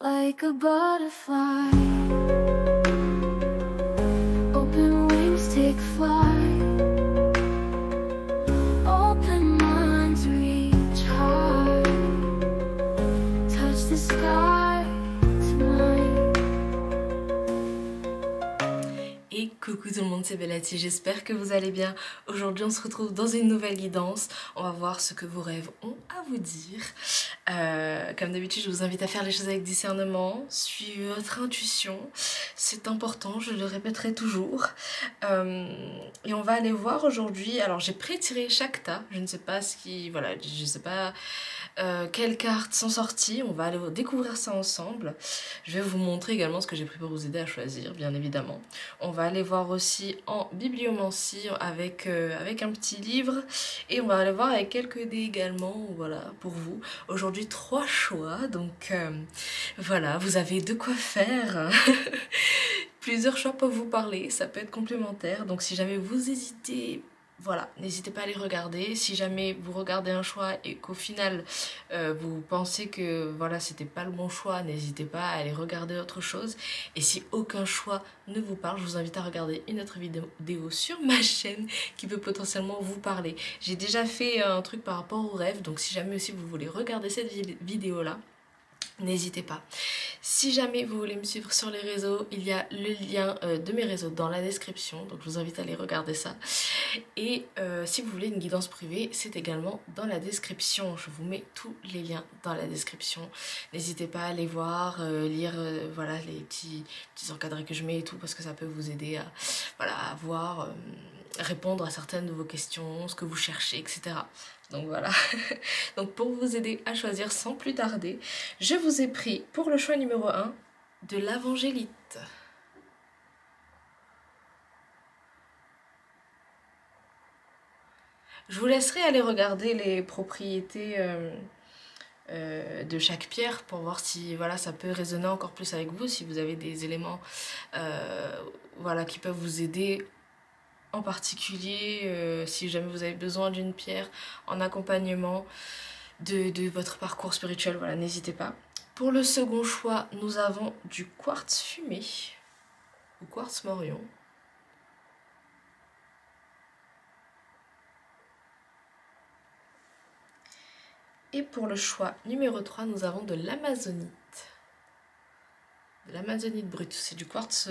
like a butterfly. Open wings, take flight. Open minds, reach high. Touch the sky tonight. Et coucou tout le monde, c'est Bellati, j'espère que vous allez bien. Aujourd'hui on se retrouve dans une nouvelle guidance. On va voir ce que vos rêves ont à vous dire. Comme d'habitude, je vous invite à faire les choses avec discernement, suivre votre intuition, c'est important, je le répéterai toujours. Et on va aller voir aujourd'hui, alors j'ai pré-tiré chaque tas, je ne sais pas ce qui, voilà, je sais pas quelles cartes sont sorties, on va aller découvrir ça ensemble. Je vais vous montrer également ce que j'ai pris pour vous aider à choisir, bien évidemment. On va aller voir aussi en bibliomancie avec un petit livre, et on va aller voir avec quelques dés également, voilà, pour vous. Aujourd'hui 3 choix, donc voilà, vous avez de quoi faire. Plusieurs choix peuvent vous parler, ça peut être complémentaire, donc si jamais vous hésitez, voilà, n'hésitez pas à les regarder. Si jamais vous regardez un choix et qu'au final vous pensez que voilà, c'était pas le bon choix, n'hésitez pas à aller regarder autre chose. Et si aucun choix ne vous parle, je vous invite à regarder une autre vidéo sur ma chaîne qui peut potentiellement vous parler. J'ai déjà fait un truc par rapport aux rêves, donc si jamais aussi vous voulez regarder cette vidéo là, n'hésitez pas. Si jamais vous voulez me suivre sur les réseaux, il y a le lien de mes réseaux dans la description, donc je vous invite à aller regarder ça. Et si vous voulez une guidance privée, c'est également dans la description. Je vous mets tous les liens dans la description. N'hésitez pas à aller voir, lire voilà, les petits encadrés que je mets et tout, parce que ça peut vous aider à, voilà, à voir, répondre à certaines de vos questions, ce que vous cherchez, etc. Donc voilà, donc pour vous aider à choisir sans plus tarder, je vous ai pris pour le choix numéro 1 de l'Avangélite. Je vous laisserai aller regarder les propriétés de chaque pierre pour voir si voilà, ça peut résonner encore plus avec vous, si vous avez des éléments voilà, qui peuvent vous aider. En particulier, si jamais vous avez besoin d'une pierre en accompagnement de votre parcours spirituel, voilà, n'hésitez pas. Pour le second choix, nous avons du quartz fumé ou quartz morion. Et pour le choix numéro 3, nous avons de l'amazonite. De l'amazonite brute, c'est du quartz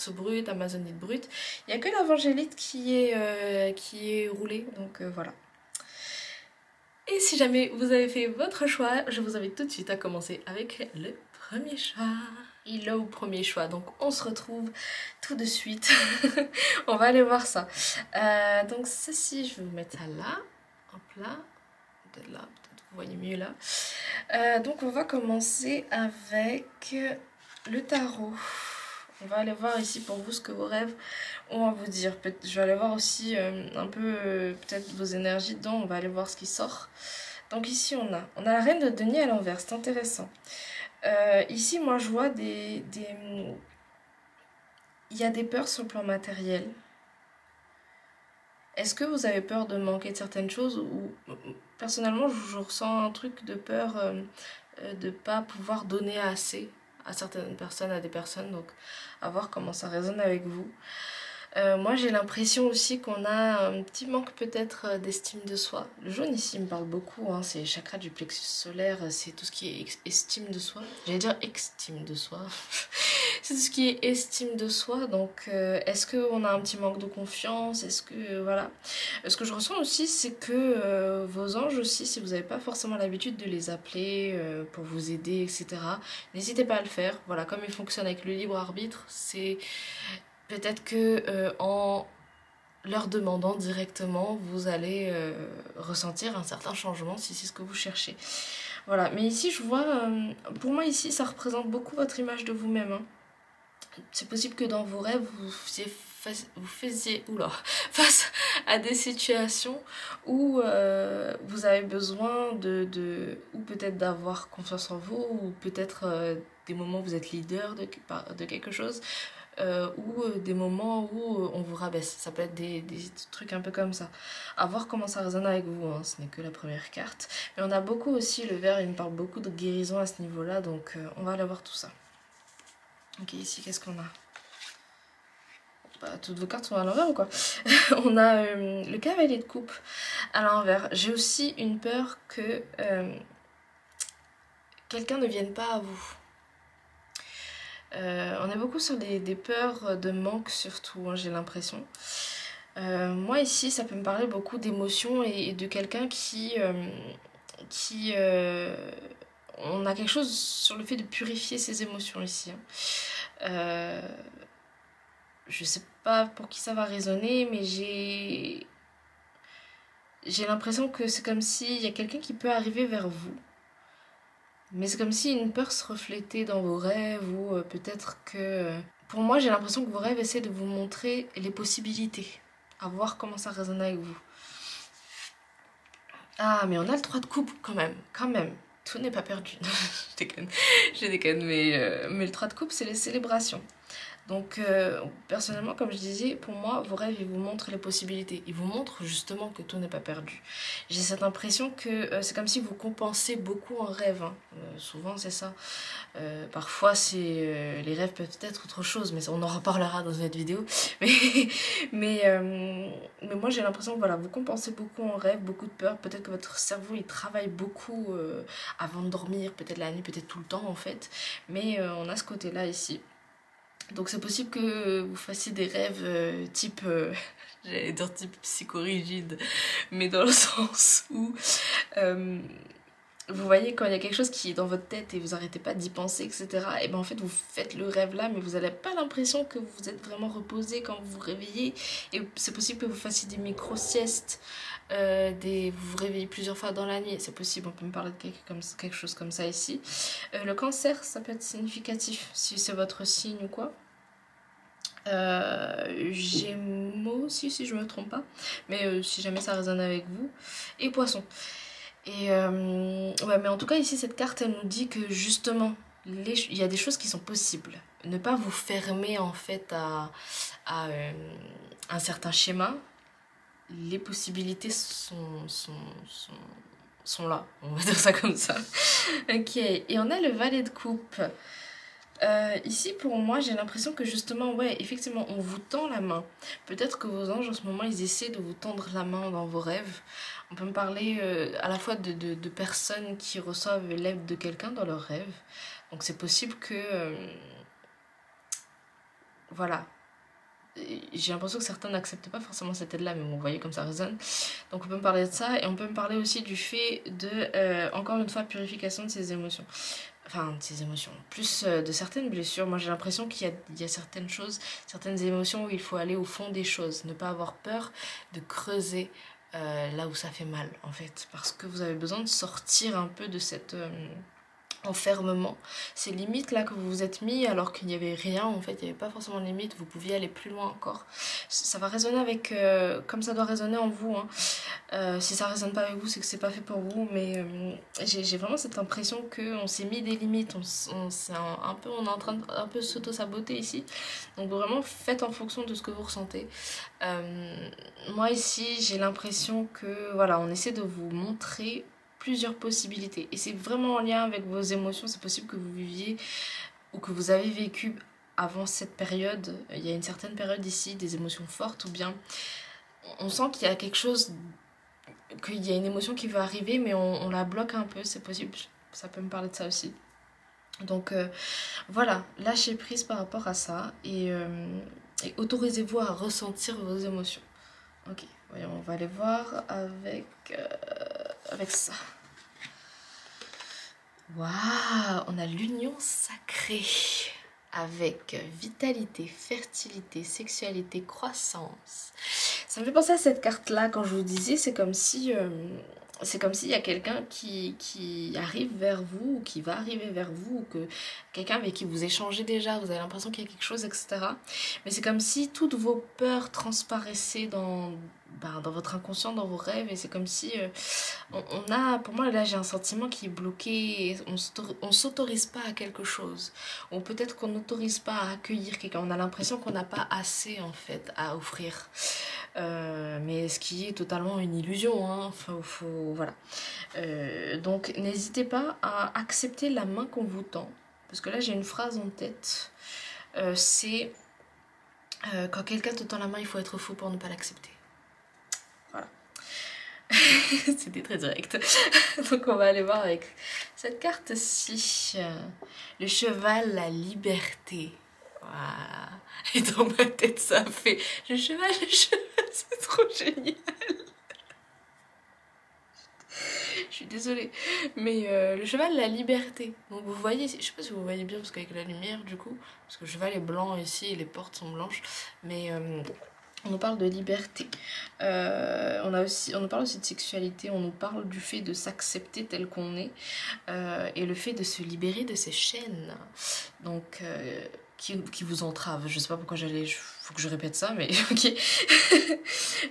brut, amazonite brute. Il n'y a que l'Avangélite qui est roulé, donc voilà. Et si jamais vous avez fait votre choix, je vous invite tout de suite à commencer avec le premier choix. Il est au premier choix, donc on se retrouve tout de suite. On va aller voir ça. Donc ceci, je vais vous mettre ça là. Hop là. Peut-être là, peut-être vous voyez mieux là. Donc on va commencer avec le tarot. On va aller voir ici pour vous ce que vos rêves ont à vous dire. Je vais aller voir aussi un peu peut-être vos énergies dedans. On va aller voir ce qui sort. Donc ici on a la reine de denier à l'envers. C'est intéressant. Ici moi je vois il y a des peurs sur le plan matériel. Est-ce que vous avez peur de manquer de certaines choses, ou personnellement je ressens un truc de peur de ne pas pouvoir donner assez à certaines personnes, à des personnes, donc à voir comment ça résonne avec vous. Moi j'ai l'impression aussi qu'on a un petit manque peut-être d'estime de soi. Le jaune ici me parle beaucoup, hein, c'est le chakra du plexus solaire, c'est tout ce qui est estime de soi. J'allais dire estime de soi. C'est tout ce qui est estime de soi, donc est-ce qu'on a un petit manque de confiance? Est-ce que, voilà. Ce que je ressens aussi, c'est que vos anges aussi, si vous n'avez pas forcément l'habitude de les appeler pour vous aider, etc., n'hésitez pas à le faire. Voilà, comme ils fonctionnent avec le libre arbitre, c'est peut-être que en leur demandant directement, vous allez ressentir un certain changement si c'est ce que vous cherchez. Voilà, mais ici je vois, pour moi ici ça représente beaucoup votre image de vous-même, hein. C'est possible que dans vos rêves, vous faisiez face à des situations où vous avez besoin ou peut-être d'avoir confiance en vous, ou peut-être des moments où vous êtes leader de quelque chose. ou des moments où on vous rabaisse. Ça peut être des trucs un peu comme ça. À voir comment ça résonne avec vous, hein. Ce n'est que la première carte. Mais on a beaucoup aussi, le verre, il me parle beaucoup de guérison à ce niveau-là, donc on va aller voir tout ça. Ok, ici, qu'est-ce qu'on a? Bah, toutes vos cartes sont à l'envers ou quoi? On a le cavalier de coupe à l'envers. J'ai aussi une peur que quelqu'un ne vienne pas à vous. On est beaucoup sur des peurs de manque surtout, hein, j'ai l'impression. Moi ici, ça peut me parler beaucoup d'émotions et de quelqu'un on a quelque chose sur le fait de purifier ses émotions ici, hein. Je sais pas pour qui ça va résonner, mais j'ai l'impression que c'est comme s'il y a quelqu'un qui peut arriver vers vous. Mais c'est comme si une peur se reflétait dans vos rêves ou peut-être que... Pour moi, j'ai l'impression que vos rêves essaient de vous montrer les possibilités. À voir comment ça résonne avec vous. Ah, mais on a le 3 de coupe quand même. Tout n'est pas perdu. Je déconne, mais le 3 de coupe, c'est les célébrations. Donc, personnellement, comme je disais, pour moi, vos rêves, ils vous montrent les possibilités. Ils vous montrent justement que tout n'est pas perdu. J'ai cette impression que c'est comme si vous compensez beaucoup en rêve, hein. Souvent, c'est ça. Parfois, les rêves peuvent être autre chose, mais on en reparlera dans une autre vidéo. Mais moi, j'ai l'impression que voilà, vous compensez beaucoup en rêve, beaucoup de peur. Peut-être que votre cerveau, il travaille beaucoup avant de dormir, peut-être la nuit, peut-être tout le temps, en fait. Mais on a ce côté-là ici. Donc c'est possible que vous fassiez des rêves type, j'allais dire type psychorigide, mais dans le sens où vous voyez quand il y a quelque chose qui est dans votre tête et vous n'arrêtez pas d'y penser, etc. Et ben en fait vous faites le rêve là, mais vous n'avez pas l'impression que vous êtes vraiment reposé quand vous vous réveillez. Et c'est possible que vous fassiez des micro-siestes, vous vous réveillez plusieurs fois dans la nuit, c'est possible, on peut me parler de quelque chose comme ça ici. Le cancer, ça peut être significatif si c'est votre signe ou quoi. Gémeaux aussi si je me trompe pas, mais si jamais ça résonne avec vous, et poisson. Et ouais, mais en tout cas ici cette carte elle nous dit que justement il y a des choses qui sont possibles. Ne pas vous fermer en fait à un certain schéma. Les possibilités sont là, on va dire ça comme ça. Ok, et on a le valet de coupe. Ici pour moi j'ai l'impression que justement ouais effectivement on vous tend la main. Peut-être que vos anges en ce moment ils essaient de vous tendre la main dans vos rêves. On peut me parler à la fois de personnes qui reçoivent l'aide de quelqu'un dans leurs rêves. Donc c'est possible que voilà, j'ai l'impression que certains n'acceptent pas forcément cette aide là, mais vous voyez comme ça résonne. Donc on peut me parler de ça et on peut me parler aussi du fait de encore une fois purification de ses émotions. Enfin de ses émotions, plus de certaines blessures. Moi j'ai l'impression qu'il y a certaines choses, certaines émotions où il faut aller au fond des choses, ne pas avoir peur de creuser là où ça fait mal en fait, parce que vous avez besoin de sortir un peu de cette enfermement, ces limites là que vous vous êtes mis alors qu'il n'y avait rien en fait, il n'y avait pas forcément de limite, vous pouviez aller plus loin encore. Ça va résonner avec comme ça doit résonner en vous, hein. Si ça résonne pas avec vous c'est que c'est pas fait pour vous, mais j'ai vraiment cette impression qu'on s'est mis des limites, on est en train de un peu s'auto-saboter ici, donc vraiment faites en fonction de ce que vous ressentez. Moi ici j'ai l'impression que voilà, on essaie de vous montrer plusieurs possibilités et c'est vraiment en lien avec vos émotions. C'est possible que vous viviez ou que vous avez vécu avant cette période, il y a une certaine période ici, des émotions fortes, ou bien on sent qu'il y a quelque chose, qu'il y a une émotion qui veut arriver mais on la bloque un peu, c'est possible, ça peut me parler de ça aussi. Donc voilà, lâchez prise par rapport à ça et autorisez-vous à ressentir vos émotions. Ok, voyons, on va aller voir avec ça. Waouh, on a l'union sacrée avec vitalité, fertilité, sexualité, croissance. Ça me fait penser à cette carte-là quand je vous disais, c'est comme si il y a quelqu'un qui arrive vers vous, ou qui va arriver vers vous, ou que quelqu'un avec qui vous échangez déjà, vous avez l'impression qu'il y a quelque chose, etc. Mais c'est comme si toutes vos peurs transparaissaient dans votre inconscient, dans vos rêves, et c'est comme si on a, pour moi là j'ai un sentiment qui est bloqué, on s'autorise pas à quelque chose, ou peut-être qu'on n'autorise pas à accueillir quelqu'un, on a l'impression qu'on n'a pas assez en fait à offrir, mais ce qui est totalement une illusion, hein. Voilà. Donc n'hésitez pas à accepter la main qu'on vous tend, parce que là j'ai une phrase en tête, c'est quand quelqu'un te tend la main, il faut être fou pour ne pas l'accepter. Voilà. C'était très direct. Donc on va aller voir avec cette carte-ci. Le cheval, la liberté. Voilà. Et dans ma tête, ça fait le cheval, c'est trop génial. Je suis désolée. Mais le cheval, la liberté. Donc vous voyez, je sais pas si vous voyez bien parce qu'avec la lumière du coup, parce que le cheval est blanc ici et les portes sont blanches. Mais on nous parle de liberté. On nous parle aussi de sexualité. On nous parle du fait de s'accepter tel qu'on est. Et le fait de se libérer de ces chaînes. Donc... Qui vous entravent. Je sais pas pourquoi faut que je répète ça, mais ok.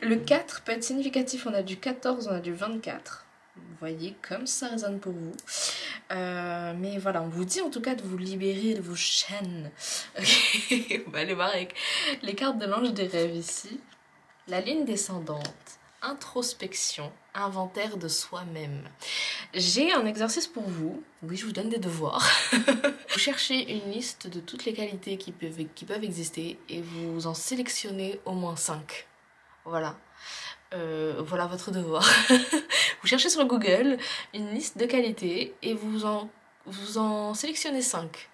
Le 4 peut être significatif. On a du 14, on a du 24. Vous voyez comme ça résonne pour vous. Mais voilà, on vous dit en tout cas de vous libérer de vos chaînes. Okay. On va aller voir avec les cartes de l'ange des rêves ici. La ligne descendante. Introspection, inventaire de soi-même. J'ai un exercice pour vous. Oui, je vous donne des devoirs. Vous cherchez une liste de toutes les qualités qui peuvent exister et vous en sélectionnez au moins 5. Voilà. Voilà votre devoir. Vous cherchez sur Google une liste de qualités et vous en sélectionnez 5.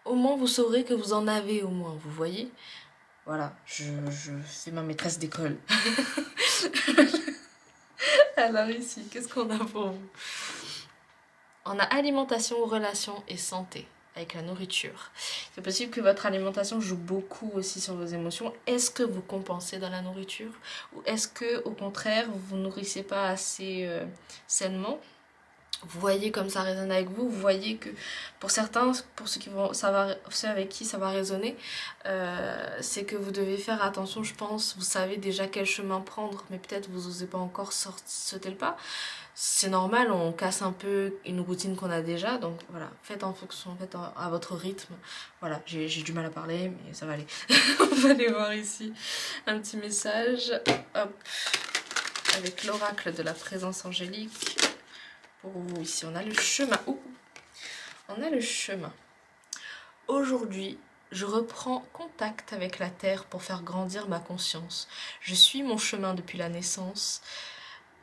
Au moins, vous saurez que vous en avez au moins, vous voyez ? Voilà, je fais ma maîtresse d'école. Alors ici, qu'est-ce qu'on a pour vous? On a alimentation, relations et santé, avec la nourriture. C'est possible que votre alimentation joue beaucoup aussi sur vos émotions. Est-ce que vous compensez dans la nourriture? Ou est-ce que, au contraire, vous vous nourrissez pas assez sainement? Vous voyez comme ça résonne avec vous, vous voyez que pour certains, pour ceux avec qui ça va résonner, c'est que vous devez faire attention, je pense, vous savez déjà quel chemin prendre, mais peut-être vous n'osez pas encore sauter le pas. C'est normal, on casse un peu une routine qu'on a déjà, donc voilà, faites en fonction, faites à votre rythme. Voilà, j'ai du mal à parler, mais ça va aller. On va aller voir ici un petit message, hop, avec l'oracle de la présence angélique. Pour vous, ici, on a le chemin. Ouh. On a le chemin. Aujourd'hui, je reprends contact avec la terre pour faire grandir ma conscience. Je suis mon chemin depuis la naissance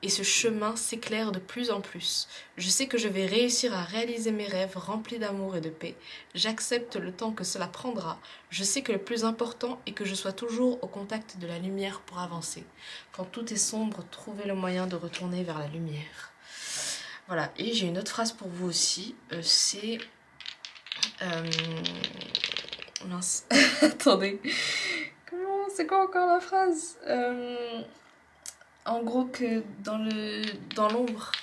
et ce chemin s'éclaire de plus en plus. Je sais que je vais réussir à réaliser mes rêves remplis d'amour et de paix. J'accepte le temps que cela prendra. Je sais que le plus important est que je sois toujours au contact de la lumière pour avancer. Quand tout est sombre, trouvez le moyen de retourner vers la lumière. Voilà, et j'ai une autre phrase pour vous aussi, c'est... mince, attendez, c'est quoi encore la phrase? En gros que dans l'ombre,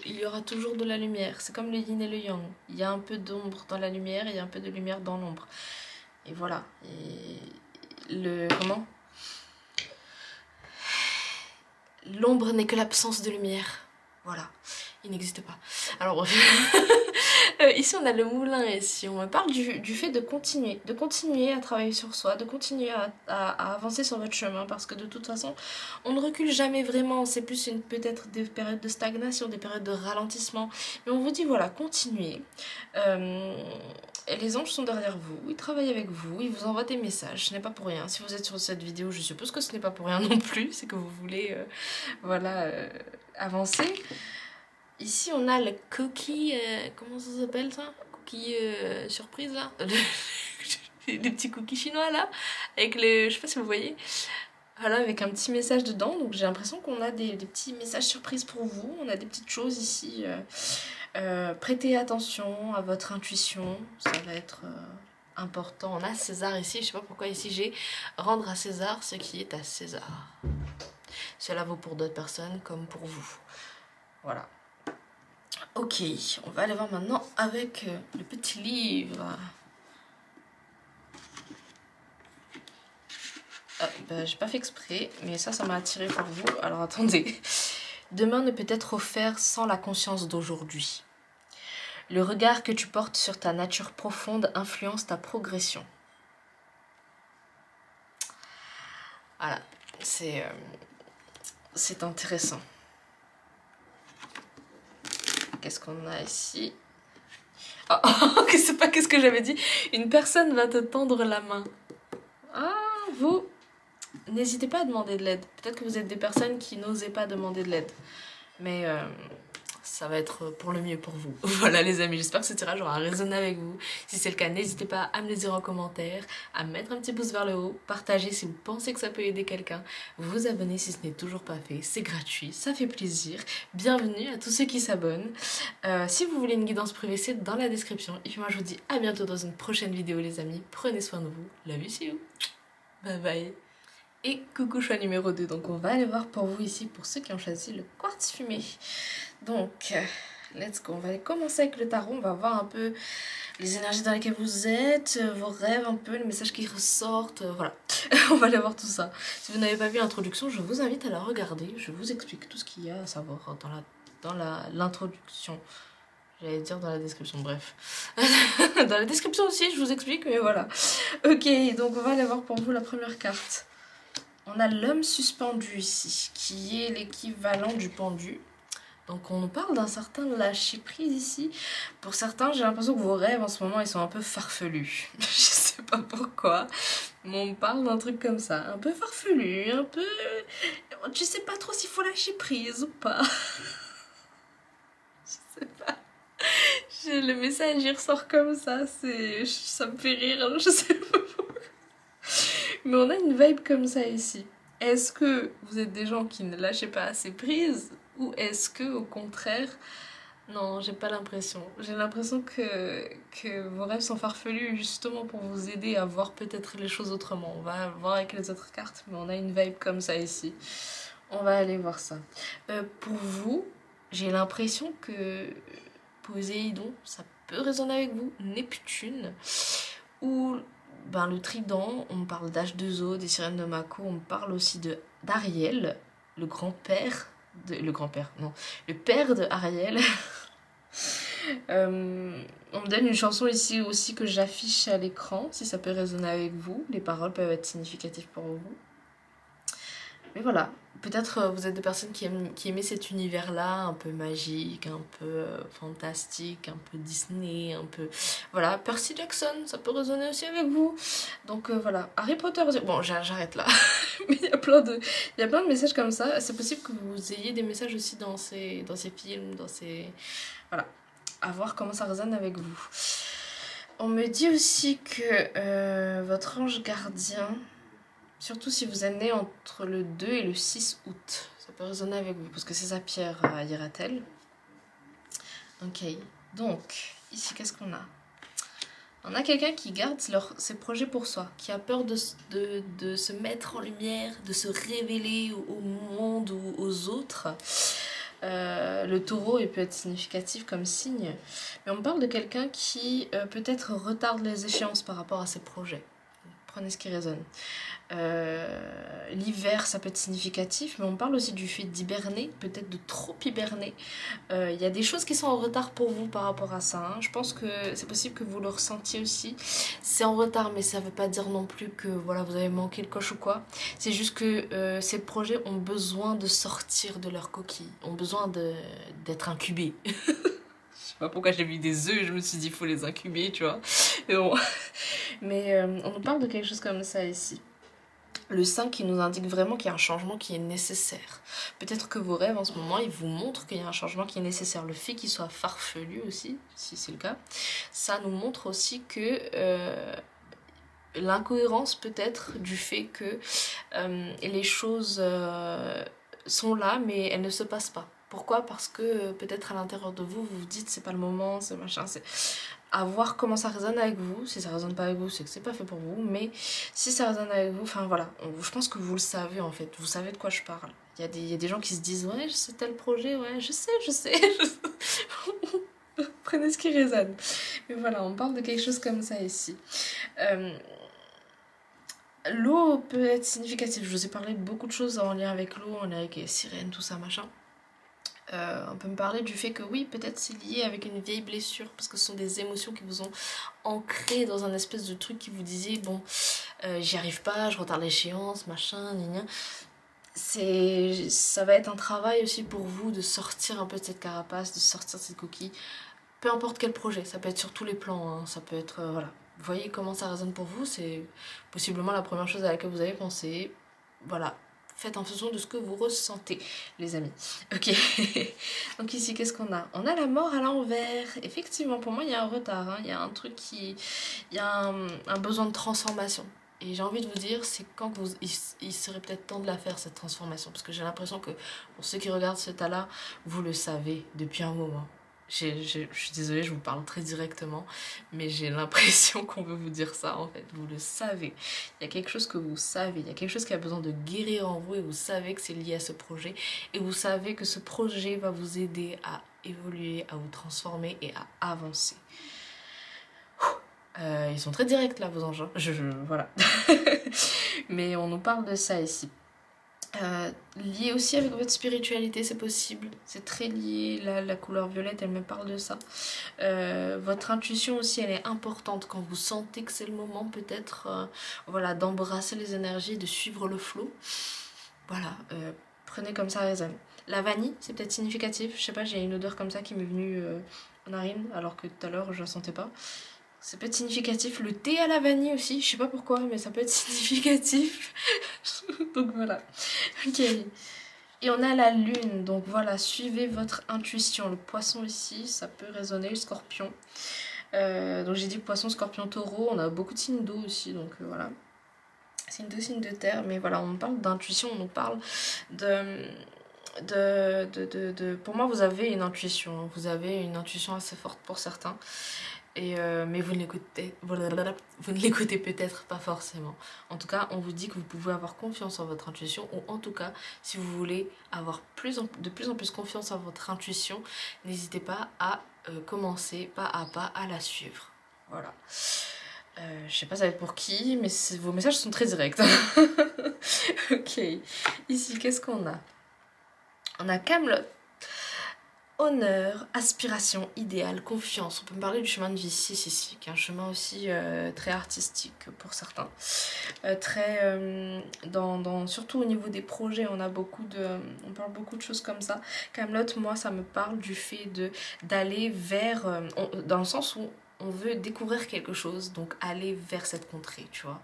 il y aura toujours de la lumière, c'est comme le yin et le yang. Il y a un peu d'ombre dans la lumière et il y a un peu de lumière dans l'ombre. Et voilà, et l'ombre n'est que l'absence de lumière. Voilà, il n'existe pas. Alors bref, ici on a le moulin ici, on me parle du fait de continuer à travailler sur soi, de continuer à avancer sur votre chemin parce que de toute façon, on ne recule jamais vraiment, c'est plus peut-être des périodes de stagnation, des périodes de ralentissement, mais on vous dit voilà, continuez. Et les anges sont derrière vous, ils travaillent avec vous, ils vous envoient des messages, ce n'est pas pour rien. Si vous êtes sur cette vidéo, je suppose que ce n'est pas pour rien non plus, c'est que vous voulez, avancer. Ici, on a le cookie, comment ça s'appelle ça? Cookie surprise là, les petits cookies chinois là, avec les, je sais pas si vous voyez. Voilà, avec un petit message dedans, donc j'ai l'impression qu'on a des petits messages surprises pour vous, on a des petites choses ici. Prêtez attention à votre intuition, ça va être important. On a César ici, je sais pas pourquoi ici j'ai rendre à César ce qui est à César. Cela vaut pour d'autres personnes comme pour vous. Voilà. Ok, on va aller voir maintenant avec le petit livre. Ah, bah, j'ai pas fait exprès, mais ça m'a attiré pour vous. Alors attendez. Demain ne peut être offert sans la conscience d'aujourd'hui. Le regard que tu portes sur ta nature profonde influence ta progression. Voilà, c'est intéressant. Qu'est-ce qu'on a ici? Oh, c'est pas qu'est-ce que j'avais dit. Une personne va te tendre la main. Ah, vous, n'hésitez pas à demander de l'aide. Peut-être que vous êtes des personnes qui n'osaient pas demander de l'aide. Mais ça va être pour le mieux pour vous. Voilà les amis, j'espère que ce tirage aura résonné avec vous. Si c'est le cas, n'hésitez pas à me le dire en commentaire, à mettre un petit pouce vers le haut, partager si vous pensez que ça peut aider quelqu'un, vous abonner si ce n'est toujours pas fait, c'est gratuit, ça fait plaisir. Bienvenue à tous ceux qui s'abonnent. Si vous voulez une guidance privée, c'est dans la description. Et puis moi je vous dis à bientôt dans une prochaine vidéo les amis. Prenez soin de vous. Love you, see you. Bye bye. Et coucou choix numéro 2, donc on va aller voir pour vous ici, pour ceux qui ont choisi le quartz fumé. Donc, let's go, on va aller commencer avec le tarot, on va voir un peu les énergies dans lesquelles vous êtes, vos rêves un peu, les messages qui ressortent, voilà. On va aller voir tout ça. Si vous n'avez pas vu l'introduction, je vous invite à la regarder, je vous explique tout ce qu'il y a à savoir dans l'introduction. J'allais dire dans la description, bref. Dans la description aussi, je vous explique, mais voilà. Ok, donc on va aller voir pour vous la première carte. On a l'homme suspendu ici, qui est l'équivalent du pendu. Donc on nous parle d'un certain lâcher-prise ici. Pour certains, j'ai l'impression que vos rêves en ce moment, ils sont un peu farfelus. Je sais pas pourquoi, mais on me parle d'un truc comme ça. Un peu farfelu, un peu... Tu sais pas trop s'il faut lâcher prise ou pas. Je sais pas. Le message, il ressort comme ça. Ça me fait rire, je sais pas pourquoi. Mais on a une vibe comme ça ici. Est-ce que vous êtes des gens qui ne lâchez pas assez prise? Ou est-ce que, au contraire, non, j'ai pas l'impression. J'ai l'impression que vos rêves sont farfelus justement pour vous aider à voir peut-être les choses autrement. On va voir avec les autres cartes, mais on a une vibe comme ça ici. On va aller voir ça. Pour vous, j'ai l'impression que Poséidon, ça peut résonner avec vous. Neptune, ou ben, le trident, on me parle d'H2O, des sirènes de Mako, on me parle aussi d'Ariel, le grand-père. Le père de Ariel. On me donne une chanson ici aussi que j'affiche à l'écran, si ça peut résonner avec vous. Les paroles peuvent être significatives pour vous. Mais voilà, peut-être vous êtes des personnes qui aiment cet univers-là, un peu magique, un peu fantastique, un peu Disney, un peu... Voilà, Percy Jackson, ça peut résonner aussi avec vous. Donc voilà, Harry Potter aussi... Bon, j'arrête là. Mais il y a plein de messages comme ça. C'est possible que vous ayez des messages aussi dans ces films, dans ces... Voilà, à voir comment ça résonne avec vous. On me dit aussi que votre ange gardien... Surtout si vous êtes né entre le 2 et le 6 août. Ça peut résonner avec vous, parce que c'est sa pierre à Yeratel. Ok, donc, ici, qu'est-ce qu'on a? On a quelqu'un qui garde ses projets pour soi, qui a peur de se mettre en lumière, de se révéler au monde ou aux autres. Le taureau, il peut être significatif comme signe. Mais on me parle de quelqu'un qui peut-être retarde les échéances par rapport à ses projets. Prenez ce qui résonne. L'hiver, ça peut être significatif, mais on parle aussi du fait d'hiberner, peut-être de trop hiberner. Il y a des choses qui sont en retard pour vous par rapport à ça. Hein. Je pense que c'est possible que vous le ressentiez aussi. C'est en retard, mais ça ne veut pas dire non plus que voilà, vous avez manqué le coche ou quoi. C'est juste que ces projets ont besoin de sortir de leur coquille, ont besoin d'être incubés. Je sais pas pourquoi j'ai vu des œufs, je me suis dit il faut les incuber, tu vois. Mais bon. Mais on nous parle de quelque chose comme ça ici. Le 5 qui nous indique vraiment qu'il y a un changement qui est nécessaire. Peut-être que vos rêves en ce moment, ils vous montrent qu'il y a un changement qui est nécessaire. Le fait qu'il soit farfelu aussi, si c'est le cas, ça nous montre aussi que l'incohérence peut-être du fait que les choses sont là, mais elles ne se passent pas. Pourquoi? Parce que peut-être à l'intérieur de vous, vous vous dites c'est pas le moment, c'est machin, c'est... À voir comment ça résonne avec vous. Si ça résonne pas avec vous, c'est que c'est pas fait pour vous. Mais si ça résonne avec vous, enfin voilà, je pense que vous le savez en fait. Vous savez de quoi je parle. Il y a des gens qui se disent ouais, je sais tel projet, ouais, je sais. Prenez ce qui résonne. Mais voilà, on parle de quelque chose comme ça ici. L'eau peut être significative. Je vous ai parlé de beaucoup de choses en lien avec l'eau, en lien avec les sirènes, tout ça, machin. On peut me parler du fait que oui, peut-être c'est lié avec une vieille blessure, parce que ce sont des émotions qui vous ont ancré dans un espèce de truc qui vous disait bon, j'y arrive pas, je retarde l'échéance, machin, gna gna. Ça va être un travail aussi pour vous de sortir un peu de cette carapace, de sortir de cette coquille. Peu importe quel projet, ça peut être sur tous les plans, hein, ça peut être, voilà. Vous voyez comment ça résonne pour vous, c'est possiblement la première chose à laquelle vous avez pensé. Voilà, faites en fonction de ce que vous ressentez, les amis. Ok, donc ici, qu'est-ce qu'on a? On a la mort à l'envers. Effectivement, pour moi, il y a un retard, hein. Il y a un truc qui... Il y a un besoin de transformation. Et j'ai envie de vous dire, c'est quand vous, il serait peut-être temps de la faire, cette transformation. Parce que j'ai l'impression que, pour ceux qui regardent ce tas-là, vous le savez depuis un moment. Je suis désolée, je vous parle très directement, mais j'ai l'impression qu'on veut vous dire ça en fait. Vous le savez. Il y a quelque chose que vous savez, il y a quelque chose qui a besoin de guérir en vous et vous savez que c'est lié à ce projet. Et vous savez que ce projet va vous aider à évoluer, à vous transformer et à avancer. Ils sont très directs là, vos anges. Voilà. Mais on nous parle de ça ici. Lié aussi avec votre spiritualité, c'est possible, c'est très lié, la couleur violette elle me parle de ça. Votre intuition aussi elle est importante quand vous sentez que c'est le moment peut-être voilà, d'embrasser les énergies, de suivre le flot. Voilà, prenez comme ça résonne. La vanille c'est peut-être significatif, je sais pas, j'ai une odeur comme ça qui m'est venue aux narines alors que tout à l'heure je la sentais pas. Ça peut être significatif. Le thé à la vanille aussi, je sais pas pourquoi, mais ça peut être significatif. Donc voilà. Ok. Et on a la lune, donc voilà, suivez votre intuition. Le poisson ici, ça peut résonner, le scorpion. Donc j'ai dit poisson, scorpion, taureau. On a beaucoup de signes d'eau aussi, donc voilà. Signes d'eau, signes de terre, mais voilà, on parle d'intuition, on nous parle pour moi, vous avez une intuition. Vous avez une intuition assez forte pour certains. Mais vous ne l'écoutez peut-être pas forcément. En tout cas, on vous dit que vous pouvez avoir confiance en votre intuition, ou en tout cas, si vous voulez avoir de plus en plus confiance en votre intuition, n'hésitez pas à commencer pas à pas à la suivre. Voilà. Je sais pas ça va être pour qui, mais vos messages sont très directs. Ok. Ici, qu'est-ce qu'on a? On a Camelot. Honneur, aspiration, idéal, confiance. On peut me parler du chemin de vie 6 ici, qui est un chemin aussi très artistique pour certains. Surtout au niveau des projets, on parle beaucoup de choses comme ça. Camelot, moi, ça me parle du fait d'aller vers... dans le sens où on veut découvrir quelque chose, donc aller vers cette contrée, tu vois.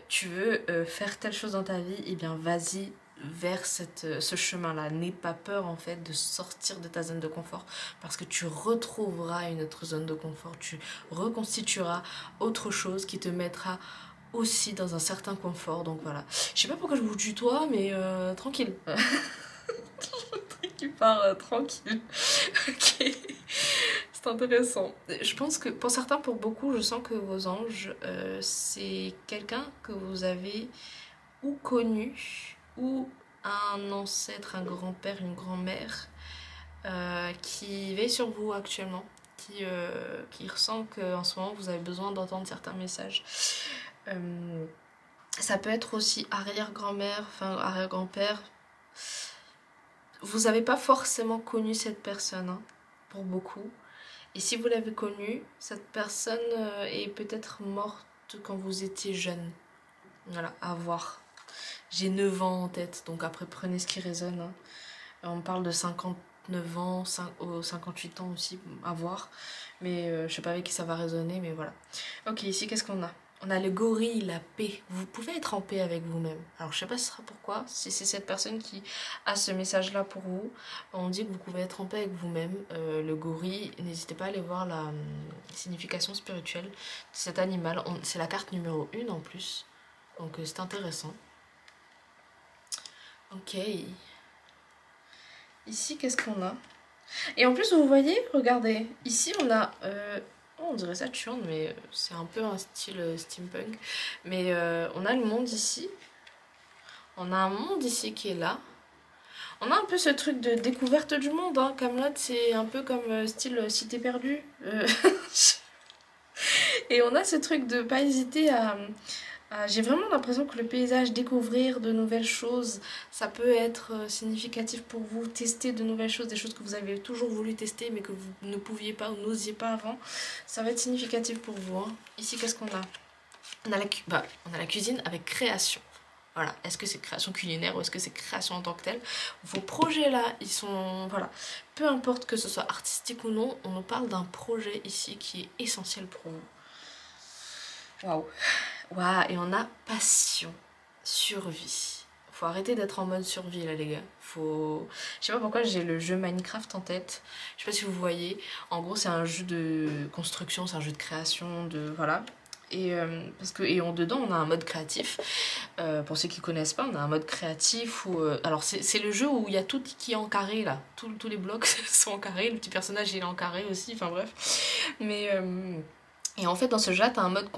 Tu veux faire telle chose dans ta vie, et bien vas-y vers ce chemin-là. N'aie pas peur en fait de sortir de ta zone de confort parce que tu retrouveras une autre zone de confort, tu reconstitueras autre chose qui te mettra aussi dans un certain confort. Donc voilà. Je sais pas pourquoi je vous tutoie, mais tranquille. Le truc qui part tranquille. Ok. C'est intéressant. Je pense que pour certains, pour beaucoup, je sens que vos anges, c'est quelqu'un que vous avez ou connu ou un ancêtre, un grand-père, une grand-mère qui veille sur vous actuellement, qui ressent qu'en ce moment vous avez besoin d'entendre certains messages. Ça peut être aussi arrière-grand-mère, enfin arrière-grand-père. Vous n'avez pas forcément connu cette personne, hein, pour beaucoup. Et si vous l'avez connue, cette personne est peut-être morte quand vous étiez jeune. Voilà, à voir. J'ai 9 ans en tête, donc après prenez ce qui résonne. Hein. On parle de 59 ans, 58 ans aussi, à voir. Mais je sais pas avec qui ça va résonner, mais voilà. Ok, ici qu'est-ce qu'on a? On a le gorille, la paix. Vous pouvez être en paix avec vous-même. Alors je sais pas ce sera pourquoi, si c'est cette personne qui a ce message-là pour vous, on dit que vous pouvez être en paix avec vous-même. Le gorille, n'hésitez pas à aller voir la signification spirituelle de cet animal. C'est la carte numéro 1 en plus, donc c'est intéressant. Ok. Ici, qu'est-ce qu'on a? Et en plus, vous voyez, regardez, ici on a... on dirait Saturne, mais c'est un peu un style steampunk. Mais on a le monde ici. On a un monde ici qui est là. On a un peu ce truc de découverte du monde. Hein. Camelot, c'est un peu comme style Cité perdue. Et on a ce truc de pas hésiter à J'ai vraiment l'impression que le paysage, découvrir de nouvelles choses, ça peut être significatif pour vous, tester de nouvelles choses, des choses que vous avez toujours voulu tester mais que vous ne pouviez pas ou n'osiez pas avant, ça va être significatif pour vous. Hein. Ici, qu'est-ce qu'on a? On a la cuisine avec création. Voilà, est-ce que c'est création culinaire ou est-ce que c'est création en tant que telle? Vos projets là, ils sont... Voilà, peu importe que ce soit artistique ou non, on nous parle d'un projet ici qui est essentiel pour vous. Waouh! Waouh, et on a passion, survie. Faut arrêter d'être en mode survie là les gars. Faut... Je sais pas pourquoi j'ai le jeu Minecraft en tête. Je sais pas si vous voyez. En gros c'est un jeu de construction, c'est un jeu de création, de... Voilà. Et, dedans on a un mode créatif. Pour ceux qui connaissent pas, on a un mode créatif où... alors c'est le jeu où il y a tout qui est en carré là. Tous les blocs sont en carré, le petit personnage il est en carré aussi, enfin bref. Mais... Et en fait dans ce jeu tu as un mode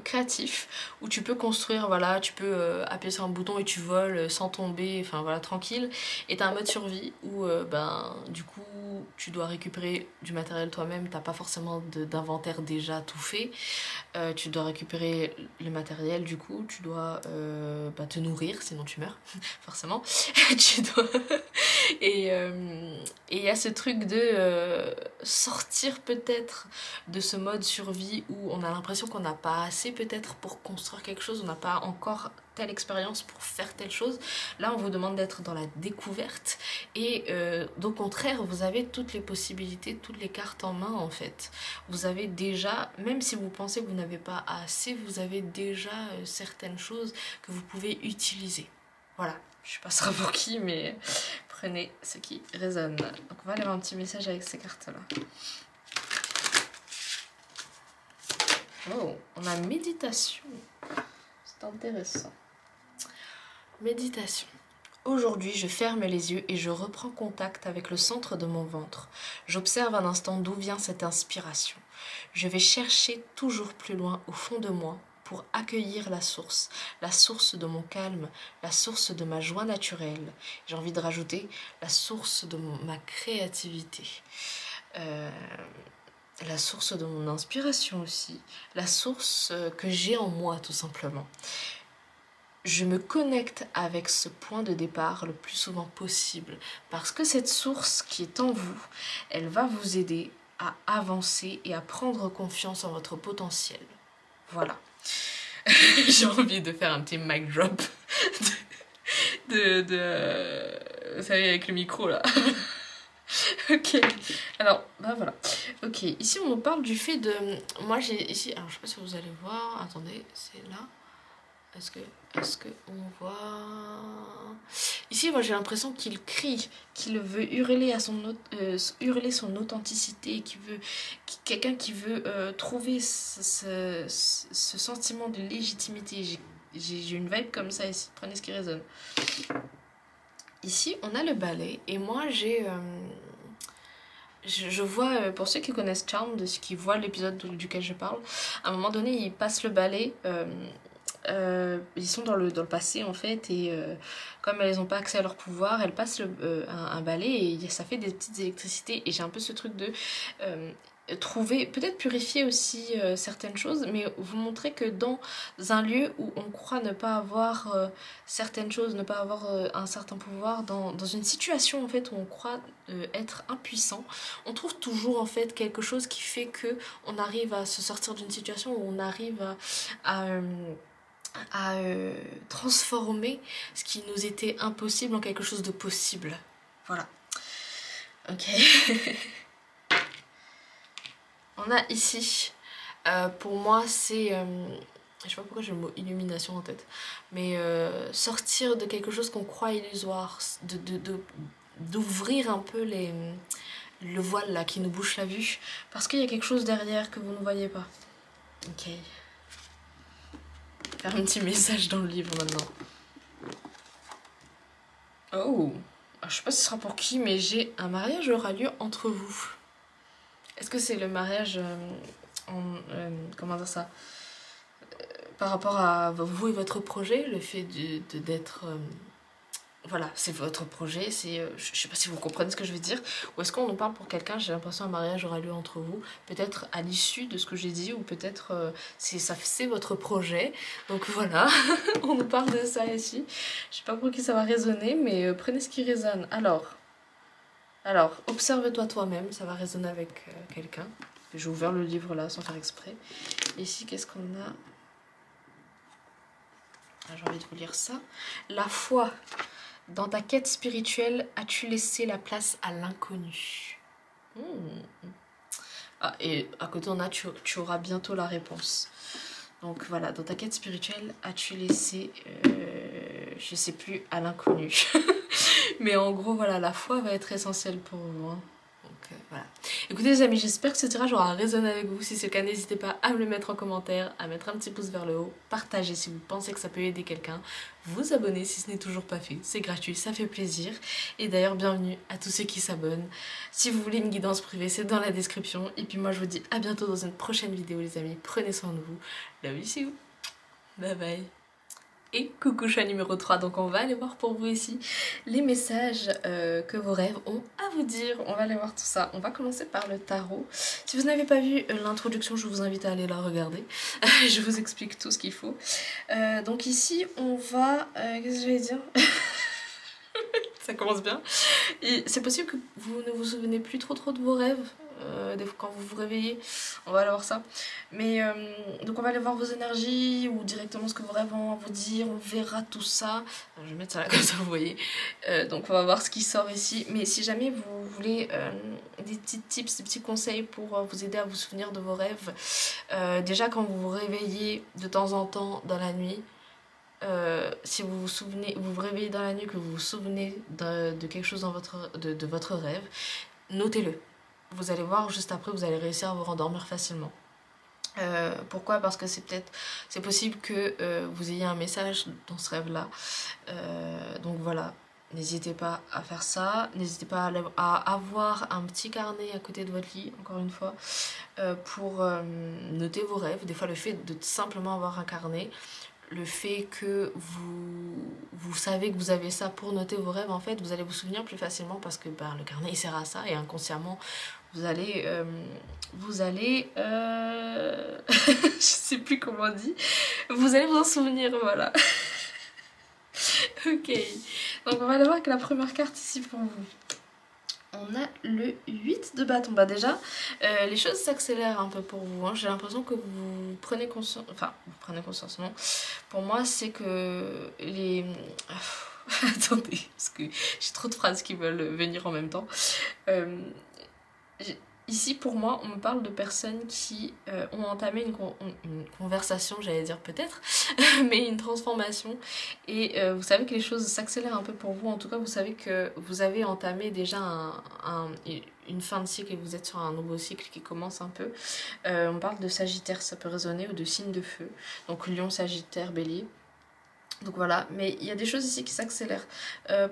créatif où tu peux construire, voilà, tu peux appuyer sur un bouton et tu voles sans tomber, enfin voilà, tranquille. Et tu as un mode survie où du coup tu dois récupérer du matériel toi-même, t'as pas forcément d'inventaire déjà tout fait. Tu dois récupérer le matériel, du coup tu dois te nourrir sinon tu meurs, forcément. Tu dois... Et il y a ce truc de sortir peut-être de ce mode survie où on a l'impression qu'on n'a pas assez peut-être pour construire quelque chose, on n'a pas encore telle expérience pour faire telle chose. Là on vous demande d'être dans la découverte et au contraire vous avez toutes les possibilités, toutes les cartes en main en fait. Vous avez déjà, même si vous pensez que vous n'avez pas assez, vous avez déjà certaines choses que vous pouvez utiliser. Voilà, je sais pas ce sera pour qui mais prenez ce qui résonne. Donc on va aller voir un petit message avec ces cartes là. Oh, on a méditation. C'est intéressant. Méditation. Aujourd'hui, je ferme les yeux et je reprends contact avec le centre de mon ventre. J'observe un instant d'où vient cette inspiration. Je vais chercher toujours plus loin au fond de moi pour accueillir la source de mon calme, la source de ma joie naturelle. J'ai envie de rajouter la source de ma créativité. La source de mon inspiration aussi, la source que j'ai en moi tout simplement. Je me connecte avec ce point de départ le plus souvent possible parce que cette source qui est en vous, elle va vous aider à avancer et à prendre confiance en votre potentiel. Voilà. J'ai envie de faire un petit mic drop vous savez avec le micro là. Ok, alors bah voilà. Ok, ici on nous parle du fait de... Moi j'ai ici, alors je sais pas si vous allez voir, attendez, c'est là. Est-ce que on voit... Ici moi j'ai l'impression qu'il crie, qu'il veut hurler à hurler son authenticité, quelqu'un qui veut trouver ce sentiment de légitimité. J'ai une vibe comme ça ici, prenez ce qui résonne. Ici, on a le balai et moi j'ai... je vois, pour ceux qui connaissent Charmed, de ceux qui voient l'épisode duquel je parle, à un moment donné, ils passent le balai, ils sont dans le passé en fait, et comme elles n'ont pas accès à leur pouvoir, elles passent un balai et ça fait des petites électricités. Et j'ai un peu ce truc de... trouver, peut-être purifier aussi certaines choses, mais vous montrer que dans un lieu où on croit ne pas avoir certaines choses, ne pas avoir un certain pouvoir, dans une situation en fait où on croit être impuissant, on trouve toujours en fait quelque chose qui fait que on arrive à se sortir d'une situation où on arrive à transformer ce qui nous était impossible en quelque chose de possible. Voilà. Ok. On a ici, pour moi c'est, je sais pas pourquoi j'ai le mot illumination en tête, mais sortir de quelque chose qu'on croit illusoire, d'ouvrir un peu le voile là qui nous bouche la vue, parce qu'il y a quelque chose derrière que vous ne voyez pas. Ok. Faire un petit message dans le livre maintenant. Oh, je sais pas si ce sera pour qui, mais j'ai un mariage aura lieu entre vous. Est-ce que c'est le mariage comment dire ça, par rapport à vous et votre projet, le fait d'être voilà, c'est votre projet, je sais pas si vous comprenez ce que je veux dire, ou est-ce qu'on nous parle pour quelqu'un, j'ai l'impression un mariage aura lieu entre vous, peut-être à l'issue de ce que j'ai dit, ou peut-être c'est votre projet, donc voilà, on nous parle de ça ici, je sais pas pour qui ça va résonner, mais prenez ce qui résonne. Alors, observe-toi toi-même, ça va résonner avec quelqu'un, j'ai ouvert le livre là sans faire exprès, ici qu'est-ce qu'on a? Ah, j'ai envie de vous lire ça. La foi. Dans ta quête spirituelle, as-tu laissé la place à l'inconnu? Ah, et à côté, on a tu auras bientôt la réponse. Donc voilà, dans ta quête spirituelle, as-tu laissé, je sais plus, à l'inconnu. Mais en gros, voilà, la foi va être essentielle pour vous. Hein. Donc voilà. Écoutez les amis, j'espère que ce tirage aura résonné avec vous. Si c'est le cas, n'hésitez pas à me le mettre en commentaire, à mettre un petit pouce vers le haut, partagez si vous pensez que ça peut aider quelqu'un, vous abonner si ce n'est toujours pas fait, c'est gratuit, ça fait plaisir. Et d'ailleurs, bienvenue à tous ceux qui s'abonnent. Si vous voulez une guidance privée, c'est dans la description. Et puis moi, je vous dis à bientôt dans une prochaine vidéo les amis. Prenez soin de vous. Love you. Bye bye. Et coucou choix numéro 3, donc on va aller voir pour vous ici les messages que vos rêves ont à vous dire. On va aller voir tout ça. On va commencer par le tarot. Si vous n'avez pas vu l'introduction, je vous invite à aller la regarder. Je vous explique tout ce qu'il faut. Donc ici, on va... qu'est-ce que je vais dire? Ça commence bien. C'est possible que vous ne vous souvenez plus trop de vos rêves. Des fois quand vous vous réveillez, on va aller voir ça. Mais donc on va aller voir vos énergies ou directement ce que vos rêves ont à vous dire. On verra tout ça. Je vais mettre ça là comme ça vous voyez. Donc on va voir ce qui sort ici. Mais si jamais vous voulez des petits tips, des petits conseils pour vous aider à vous souvenir de vos rêves, déjà quand vous vous réveillez de temps en temps dans la nuit, si vous vous réveillez dans la nuit, que vous vous souvenez de quelque chose dans de votre rêve, notez-le. Vous allez voir, juste après, vous allez réussir à vous rendormir facilement. Pourquoi? Parce que c'est possible que vous ayez un message dans ce rêve-là. Donc voilà, n'hésitez pas à faire ça. N'hésitez pas à avoir un petit carnet à côté de votre lit, encore une fois, pour noter vos rêves. Des fois, le fait de simplement avoir un carnet, le fait que vous savez que vous avez ça pour noter vos rêves, en fait, vous allez vous souvenir plus facilement parce que le carnet il sert à ça et inconsciemment vous allez je sais plus comment on dit, vous allez vous en souvenir, voilà. Ok, donc on va aller voir avec la première carte ici pour vous. On a le 8 de bâton. Bah déjà, les choses s'accélèrent un peu pour vous. Hein. J'ai l'impression que vous prenez conscience... Enfin, vous prenez conscience, non. Pour moi, c'est que les... Attendez, parce que j'ai trop de phrases qui veulent venir en même temps. Ici, pour moi, on me parle de personnes qui ont entamé une conversation, j'allais dire peut-être, mais une transformation. Et vous savez que les choses s'accélèrent un peu pour vous. En tout cas, vous savez que vous avez entamé déjà une fin de cycle et vous êtes sur un nouveau cycle qui commence un peu. On parle de Sagittaire, ça peut résonner, ou de signe de feu. Donc Lion, Sagittaire, Bélier. Donc voilà, mais il y a des choses ici qui s'accélèrent.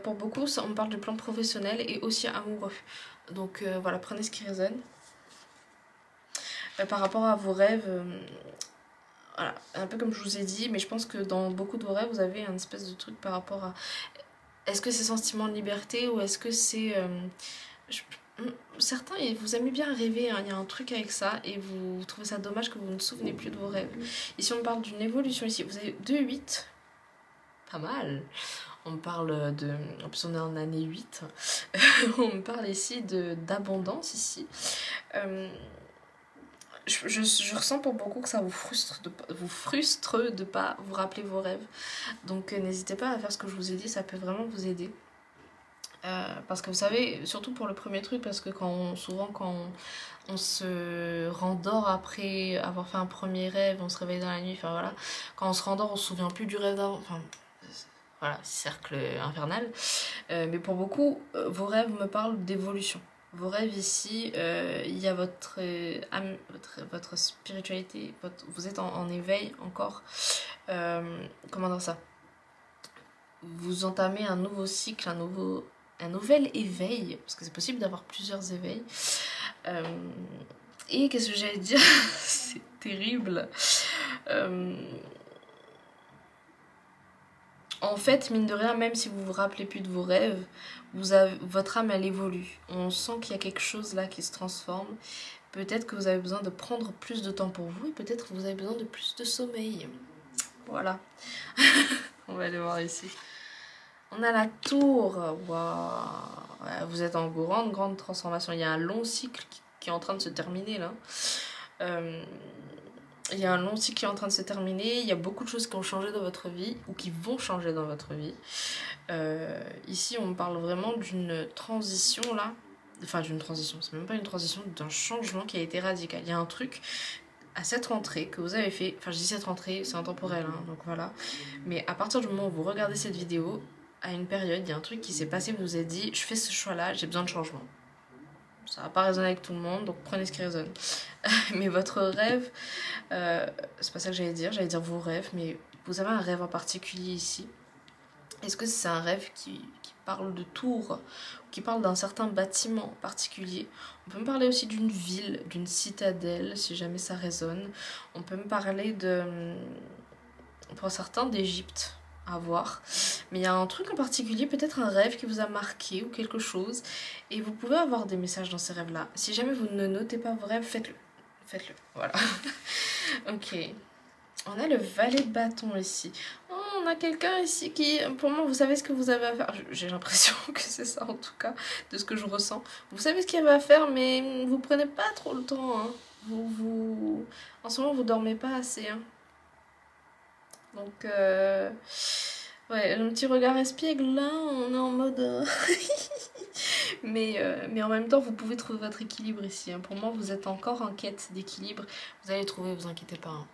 Pour beaucoup, on parle de plan professionnel et aussi amoureux. Donc voilà, prenez ce qui résonne. Par rapport à vos rêves, voilà, un peu comme je vous ai dit, mais je pense que dans beaucoup de vos rêves, vous avez un espèce de truc par rapport à... Est-ce que c'est sentiment de liberté ou est-ce que c'est... Certains, vous aimez bien rêver, hein, il y a un truc avec ça et vous trouvez ça dommage que vous ne souvenez plus de vos rêves. Ici, on parle d'une évolution ici. Vous avez 2-8. Pas mal. On parle de... En plus, on est en année 8. On me parle ici d'abondance, ici. Je ressens pour beaucoup que ça vous frustre de pas vous rappeler vos rêves. Donc, n'hésitez pas à faire ce que je vous ai dit, ça peut vraiment vous aider. Parce que vous savez, surtout pour le premier truc, parce que souvent quand on se rendort après avoir fait un premier rêve, on se réveille dans la nuit, enfin voilà, quand on se rendort on se souvient plus du rêve d'avant, enfin voilà, cercle infernal. Mais pour beaucoup, vos rêves me parlent d'évolution. Vos rêves ici, il y a votre spiritualité, vous êtes en éveil encore, comment dire ça, vous entamez un nouveau cycle, un nouvel éveil, parce que c'est possible d'avoir plusieurs éveils. Et qu'est-ce que j'allais dire? C'est terrible. En fait, mine de rien, même si vous vous rappelez plus de vos rêves, votre âme, elle évolue. On sent qu'il y a quelque chose là qui se transforme. Peut-être que vous avez besoin de prendre plus de temps pour vous et peut-être que vous avez besoin de plus de sommeil. Voilà. On va aller voir ici. On a la tour. Waouh. Ouais, vous êtes en grande transformation. Il y a un long cycle qui est en train de se terminer là. Il y a un long cycle qui est en train de se terminer. Il y a beaucoup de choses qui ont changé dans votre vie ou qui vont changer dans votre vie. Ici, on parle vraiment d'une transition là. Enfin, d'une transition. C'est même pas une transition, d'un changement qui a été radical. Il y a un truc à cette rentrée que vous avez fait. Enfin, je dis cette rentrée, c'est intemporel, hein, donc voilà. Mais à partir du moment où vous regardez cette vidéo, à une période, il y a un truc qui s'est passé. Vous vous êtes dit, je fais ce choix-là, j'ai besoin de changement. Ça va pas résonner avec tout le monde, donc prenez ce qui résonne. Mais votre rêve, c'est pas ça que j'allais dire vos rêves, mais vous avez un rêve en particulier ici. Est-ce que c'est un rêve qui parle de tours, qui parle d'un certain bâtiment en particulier? On peut me parler aussi d'une ville, d'une citadelle, si jamais ça résonne. On peut me parler pour certains, d'Égypte. À voir, mais il y a un truc en particulier, peut-être un rêve qui vous a marqué ou quelque chose, et vous pouvez avoir des messages dans ces rêves là. Si jamais vous ne notez pas vos rêves, faites-le, voilà. Ok, on a le valet de bâton ici. Oh, on a quelqu'un ici qui, pour moi, vous savez ce que vous avez à faire. J'ai l'impression que c'est ça en tout cas, de ce que je ressens. Vous savez ce qu'il y avait à faire, mais vous prenez pas trop le temps, hein. En ce moment vous dormez pas assez, hein. Donc, ouais, un petit regard espiègle là, on est en mode. Mais en même temps, vous pouvez trouver votre équilibre ici, hein. Pour moi, vous êtes encore en quête d'équilibre. Vous allez trouver, vous inquiétez pas, hein.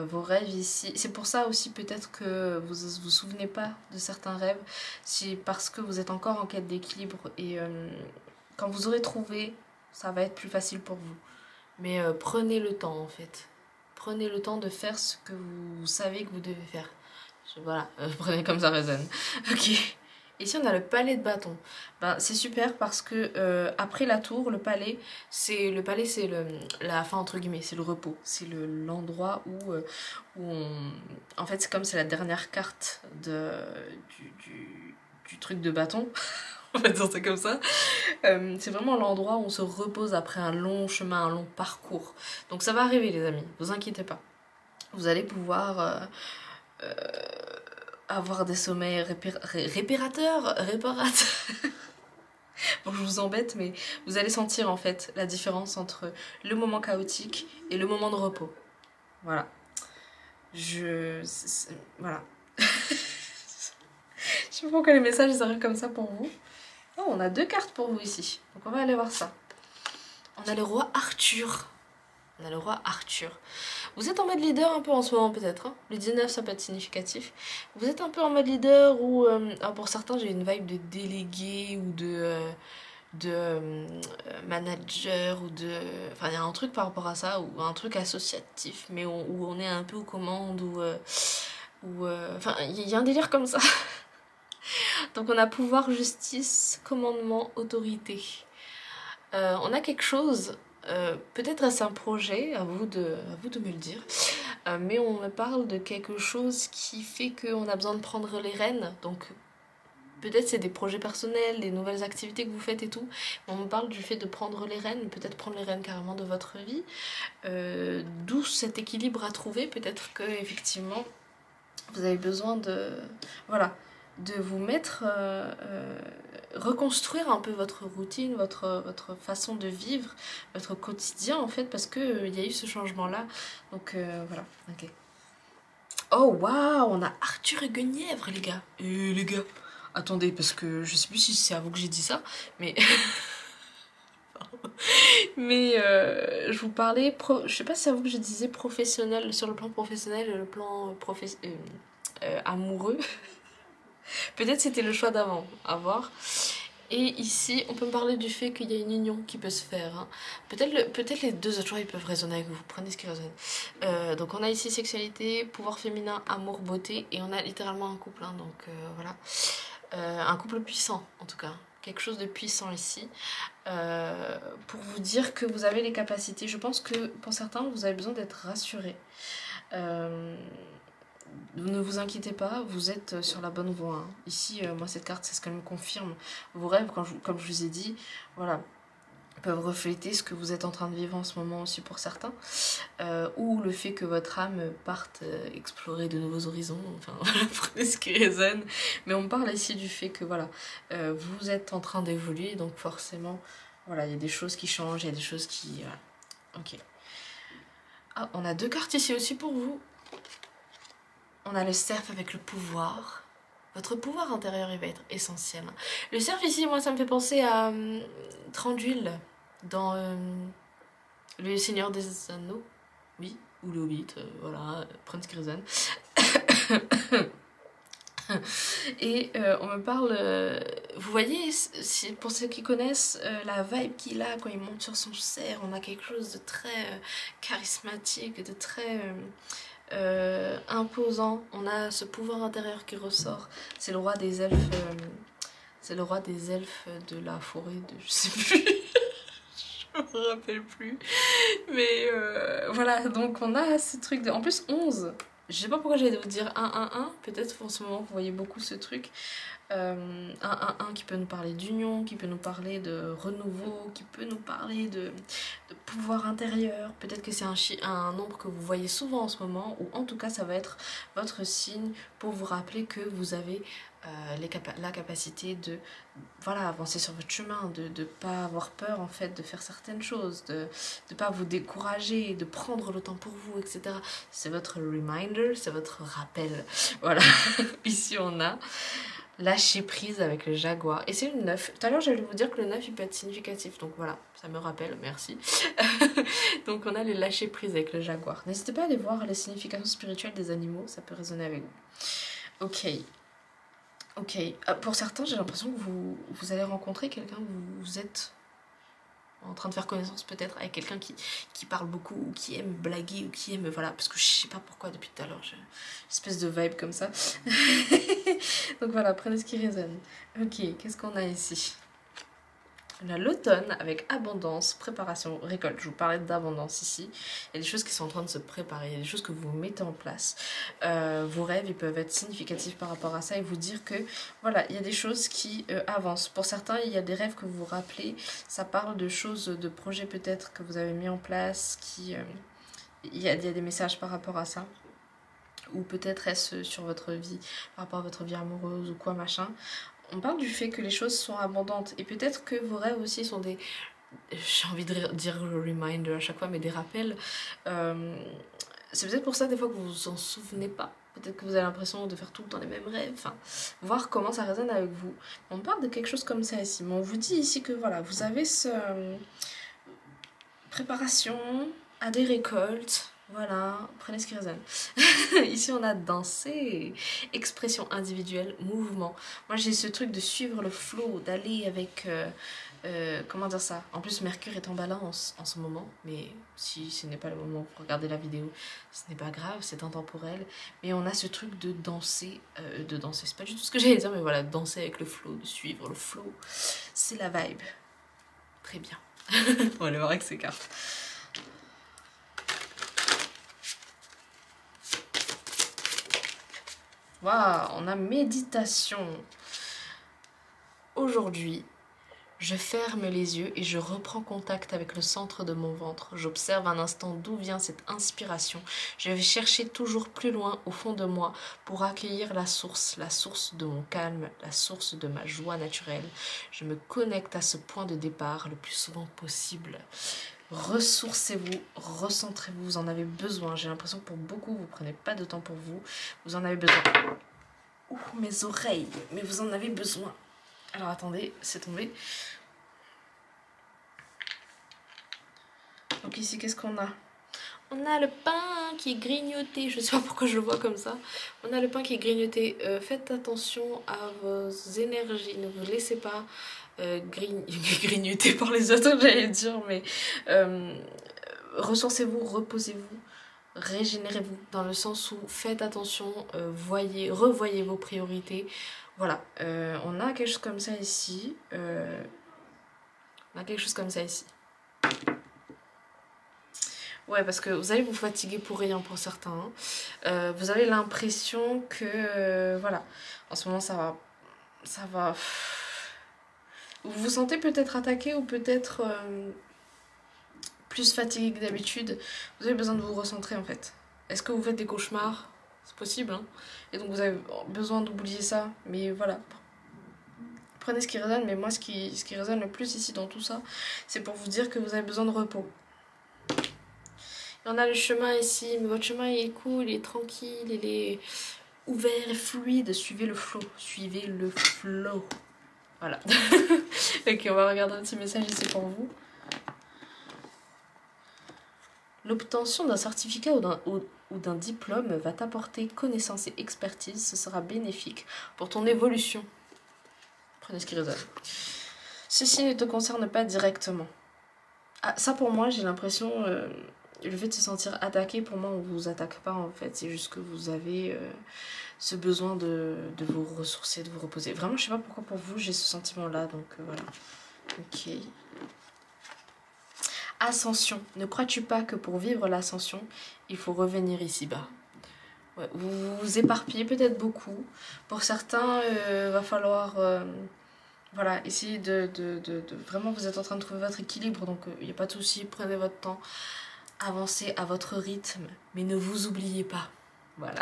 Vos rêves ici. C'est pour ça aussi, peut-être que vous vous souvenez pas de certains rêves. C'est parce que vous êtes encore en quête d'équilibre. Et quand vous aurez trouvé, ça va être plus facile pour vous. Mais prenez le temps en fait. Prenez le temps de faire ce que vous savez que vous devez faire. Voilà, prenez comme ça résonne. Ok. Ici on a le palais de bâton. Ben, c'est super parce que après la tour, le palais c'est la fin entre guillemets, c'est le repos. C'est l'endroit où on... En fait c'est comme c'est la dernière carte du truc de bâton. On va dire ça comme ça. C'est vraiment l'endroit où on se repose après un long chemin, un long parcours. Donc ça va arriver les amis, vous inquiétez pas. Vous allez pouvoir avoir des sommeils réparateurs. Bon, je vous embête, mais vous allez sentir en fait la différence entre le moment chaotique et le moment de repos. Voilà. Voilà. Je sais pas pourquoi les messages arrivent comme ça pour vous. Oh, on a 2 cartes pour vous ici. Donc on va aller voir ça. On a le roi Arthur. Vous êtes en mode leader un peu en ce moment peut-être, hein. Le 19 ça peut être significatif. Vous êtes un peu en mode leader ou pour certains j'ai une vibe de délégué ou de manager ou de... Enfin il y a un truc par rapport à ça ou un truc associatif mais où on est un peu aux commandes enfin il y a un délire comme ça. Donc on a pouvoir, justice, commandement, autorité. On a quelque chose, peut-être c'est un projet, à vous de me le dire, mais on me parle de quelque chose qui fait qu'on a besoin de prendre les rênes. Donc peut-être c'est des projets personnels, des nouvelles activités que vous faites et tout. Mais on me parle du fait de prendre les rênes, peut-être prendre les rênes carrément de votre vie. D'où cet équilibre à trouver. Peut-être que effectivement vous avez besoin de... Voilà. De vous mettre, reconstruire un peu votre routine, votre façon de vivre, votre quotidien en fait, parce que il y a eu ce changement là. Donc voilà, ok. Oh waouh, on a Arthur et Guenièvre les gars. Les gars, attendez, parce que je sais plus si c'est à vous que j'ai dit ça, mais... mais je vous parlais, je sais pas si c'est à vous que je disais professionnel, sur le plan professionnel, le plan amoureux. Peut-être c'était le choix d'avant, à voir. Et ici, on peut me parler du fait qu'il y a une union qui peut se faire, hein. Peut-être les deux autres choix ils peuvent résonner avec vous, prenez ce qui résonne. Donc on a ici sexualité, pouvoir féminin, amour, beauté, et on a littéralement un couple, hein, donc voilà. Un couple puissant en tout cas, quelque chose de puissant ici. Pour vous dire que vous avez les capacités, je pense que pour certains vous avez besoin d'être rassurés. ne vous inquiétez pas, vous êtes sur la bonne voie. Hein. Ici, moi, cette carte, c'est ce qu'elle me confirme. Vos rêves, comme je vous ai dit, voilà, peuvent refléter ce que vous êtes en train de vivre en ce moment aussi pour certains. Ou le fait que votre âme parte explorer de nouveaux horizons. Enfin, voilà, prenez ce qui résonne. Mais on parle ici du fait que, voilà, vous êtes en train d'évoluer. Donc, forcément, voilà, il y a des choses qui changent, il y a des choses qui... Voilà. Ok. Ah, on a 2 cartes ici aussi pour vous. On a le cerf avec le pouvoir. Votre pouvoir intérieur, il va être essentiel. Le cerf ici, moi, ça me fait penser à Thranduil dans Le Seigneur des Anneaux. Oui, ou le Hobbit, voilà, prenez ce qui résonne. Et on me parle, vous voyez, pour ceux qui connaissent la vibe qu'il a quand il monte sur son cerf, on a quelque chose de très charismatique, de très imposant. On a ce pouvoir intérieur qui ressort. C'est le roi des elfes, c'est le roi des elfes de la forêt de, je sais plus. Je me rappelle plus. Mais voilà, donc on a ce truc de... En plus 11. Je sais pas pourquoi j'allais vous dire 1-1-1. Peut-être en ce moment vous voyez beaucoup ce truc. 1-1-1 qui peut nous parler d'union, qui peut nous parler de renouveau, qui peut nous parler de pouvoir intérieur. Peut-être que c'est un nombre que vous voyez souvent en ce moment, ou en tout cas ça va être votre signe pour vous rappeler que vous avez la capacité de voilà, avancer sur votre chemin, de ne pas avoir peur en fait de faire certaines choses, de ne pas vous décourager, de prendre le temps pour vous, etc. C'est votre reminder, c'est votre rappel. Voilà, ici on a lâcher prise avec le jaguar. Et c'est une 9. Tout à l'heure, j'allais vous dire que le 9, il peut être significatif. Donc voilà, ça me rappelle, merci. Donc on a le lâcher prise avec le jaguar. N'hésitez pas à aller voir les significations spirituelles des animaux, ça peut résonner avec vous. Ok. Ok. Pour certains, j'ai l'impression que vous allez rencontrer quelqu'un que vous êtes en train de faire connaissance peut-être avec quelqu'un qui parle beaucoup ou qui aime blaguer ou qui aime, voilà, parce que je sais pas pourquoi depuis tout à l'heure, j'ai une espèce de vibe comme ça. Donc voilà, prenez ce qui résonne. Ok, qu'est-ce qu'on a ici? On a l'automne avec abondance, préparation, récolte. Je vous parlais d'abondance ici. Il y a des choses qui sont en train de se préparer, il y a des choses que vous mettez en place. Vos rêves, ils peuvent être significatifs par rapport à ça et vous dire que, voilà, il y a des choses qui avancent. Pour certains, il y a des rêves que vous vous rappelez. Ça parle de choses, de projets peut-être que vous avez mis en place. Il y a des messages par rapport à ça. Ou peut-être est-ce sur votre vie, par rapport à votre vie amoureuse ou quoi, machin. On parle du fait que les choses sont abondantes et peut-être que vos rêves aussi sont des... J'ai envie de dire reminder à chaque fois, mais des rappels. C'est peut-être pour ça des fois que vous vous en souvenez pas. Peut-être que vous avez l'impression de faire tout le temps les mêmes rêves. Enfin, voir comment ça résonne avec vous. On parle de quelque chose comme ça ici. Mais on vous dit ici que voilà, vous avez ce... préparation à des récoltes. Voilà, prenez ce qui résonne. Ici on a danser, expression individuelle, mouvement. Moi j'ai ce truc de suivre le flow, d'aller avec... comment dire ça? En plus Mercure est en balance en ce moment, mais si ce n'est pas le moment où vous regardez la vidéo, ce n'est pas grave, c'est intemporel. Mais on a ce truc de danser, c'est pas du tout ce que j'allais dire, mais voilà, danser avec le flow, de suivre le flow, c'est la vibe. Très bien. On va aller voir avec ces cartes. Waouh, on a méditation. Aujourd'hui, je ferme les yeux et je reprends contact avec le centre de mon ventre. J'observe un instant d'où vient cette inspiration. Je vais chercher toujours plus loin au fond de moi pour accueillir la source de mon calme, la source de ma joie naturelle. Je me connecte à ce point de départ le plus souvent possible. Ressourcez-vous, recentrez-vous, vous en avez besoin. J'ai l'impression que pour beaucoup, vous ne prenez pas de temps pour vous. Vous en avez besoin. Ouh, mes oreilles, mais vous en avez besoin. Alors attendez, c'est tombé. Donc ici, qu'est-ce qu'on a? On a le pain qui est grignoté. Je ne sais pas pourquoi je le vois comme ça. On a le pain qui est grignoté. Faites attention à vos énergies. Ne vous laissez pas grignoter par les autres, j'allais dire. Mais ressourcez-vous, reposez-vous, régénérez-vous. Dans le sens où faites attention, revoyez vos priorités. Voilà, on a quelque chose comme ça ici. Ouais, parce que vous allez vous fatiguer pour rien pour certains. Vous avez l'impression que, voilà, en ce moment ça va. Vous vous sentez peut-être attaqué ou peut-être plus fatigué que d'habitude. Vous avez besoin de vous recentrer en fait. Est-ce que vous faites des cauchemars? C'est possible, hein. Et donc vous avez besoin d'oublier ça. Mais voilà, prenez ce qui résonne. Mais moi, ce qui résonne le plus ici dans tout ça, c'est pour vous dire que vous avez besoin de repos. Il y en a le chemin ici, mais votre chemin il est cool, il est tranquille, il est ouvert et fluide. Suivez le flow, suivez le flow. Voilà. Ok, on va regarder un petit message ici pour vous. L'obtention d'un certificat ou d'un diplôme va t'apporter connaissance et expertise. Ce sera bénéfique pour ton évolution. Prenez ce qui résonne. Ceci ne te concerne pas directement. Ah, ça pour moi, j'ai l'impression... le fait de se sentir attaqué, pour moi, on ne vous attaque pas en fait. C'est juste que vous avez ce besoin de vous ressourcer, de vous reposer. Vraiment, je sais pas pourquoi pour vous, j'ai ce sentiment-là. Donc voilà. Ok. Ascension. Ne crois-tu pas que pour vivre l'ascension, il faut revenir ici-bas? Ouais, vous vous éparpillez peut-être beaucoup. Pour certains, va falloir... voilà, essayez de... Vraiment, vous êtes en train de trouver votre équilibre. Donc, il n'y a pas de souci. Prenez votre temps. Avancez à votre rythme, mais ne vous oubliez pas. Voilà,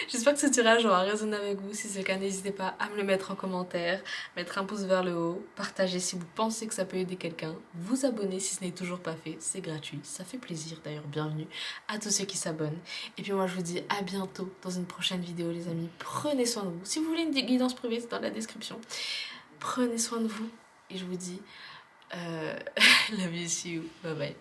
j'espère que ce tirage aura résonné avec vous. Si c'est le cas, n'hésitez pas à me le mettre en commentaire, mettre un pouce vers le haut, partager si vous pensez que ça peut aider quelqu'un, vous abonner si ce n'est toujours pas fait, c'est gratuit, ça fait plaisir d'ailleurs, bienvenue à tous ceux qui s'abonnent. Et puis moi je vous dis à bientôt dans une prochaine vidéo les amis, prenez soin de vous. Si vous voulez une guidance privée, c'est dans la description. Prenez soin de vous et je vous dis love you, see you, bye bye.